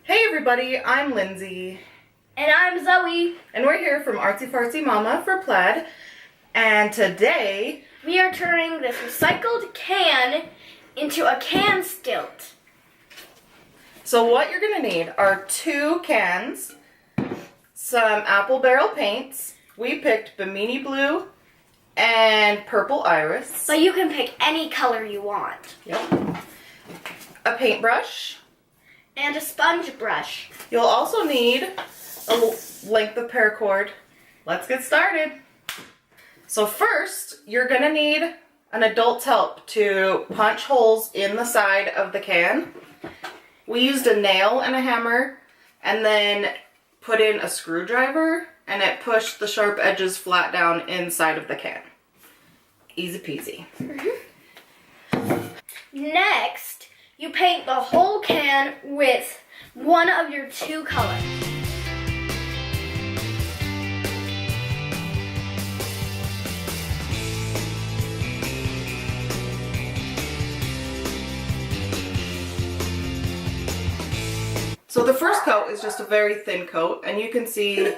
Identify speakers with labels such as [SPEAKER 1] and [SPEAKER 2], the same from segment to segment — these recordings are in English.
[SPEAKER 1] Hey everybody, I'm Lindsay.
[SPEAKER 2] And I'm Zoe.
[SPEAKER 1] And we're here from Artsy Fartsy Mama for Plaid. And today,
[SPEAKER 2] we are turning this recycled can into a can stilt.
[SPEAKER 1] So what you're going to need are 2 cans, some apple barrel paints. We picked Bimini Blue and Purple Iris.
[SPEAKER 2] So you can pick any color you want.
[SPEAKER 1] Yep. A paintbrush.
[SPEAKER 2] And a sponge brush.
[SPEAKER 1] You'll also need a length of paracord. Let's get started. So first, you're going to need an adult's help to punch holes in the side of the can. We used a nail and a hammer and then put in a screwdriver and it pushed the sharp edges flat down inside of the can. Easy peasy.
[SPEAKER 2] Next, you paint the whole can with one of your 2 colors.
[SPEAKER 1] So the first coat is just a very thin coat and you can see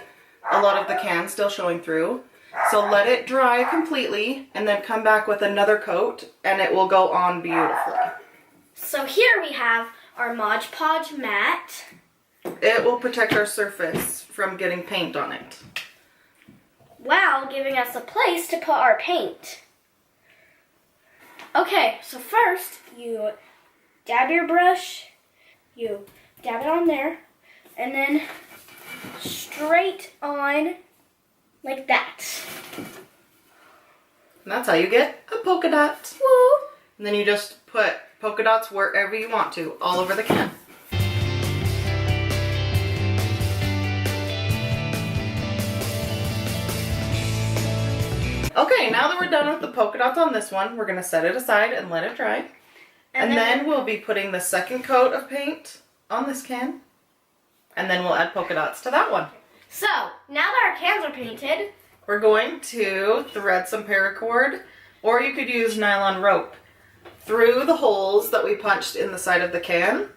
[SPEAKER 1] a lot of the can still showing through. So let it dry completely and then come back with another coat and it will go on beautifully.
[SPEAKER 2] So here we have our Mod Podge mat.
[SPEAKER 1] It will protect our surface from getting paint on it,
[SPEAKER 2] while giving us a place to put our paint. Okay, so first you dab your brush, you dab it on there, and then straight on like that.
[SPEAKER 1] And that's how you get a polka dot.
[SPEAKER 2] Woo!
[SPEAKER 1] And then you just put polka dots wherever you want to, all over the can. Okay, now that we're done with the polka dots on this one, we're going to set it aside and let it dry. And then we'll be putting the second coat of paint on this can. And then we'll add polka dots to that one.
[SPEAKER 2] So, now that our cans are painted,
[SPEAKER 1] we're going to thread some paracord, or you could use nylon rope, through the holes that we punched in the side of the can.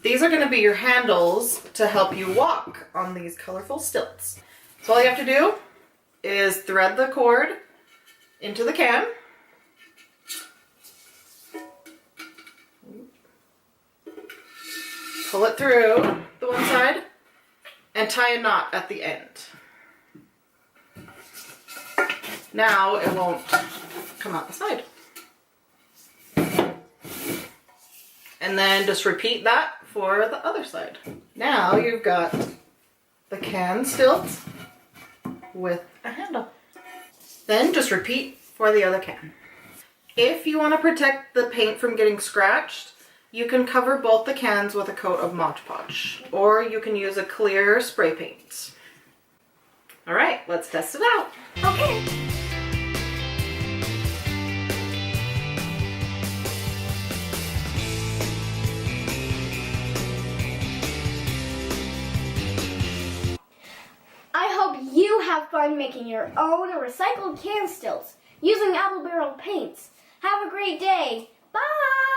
[SPEAKER 1] These are going to be your handles to help you walk on these colorful stilts. So all you have to do is thread the cord into the can. Pull it through the one side and tie a knot at the end. Now it won't come out the side. And then just repeat that for the other side. Now you've got the can stilt with a handle. Then just repeat for the other can. If you want to protect the paint from getting scratched, you can cover both the cans with a coat of Mod Podge, or you can use a clear spray paint. All right, let's test it out.
[SPEAKER 2] okay. I hope you have fun making your own recycled can stilts using apple barrel paints. Have a great day. Bye!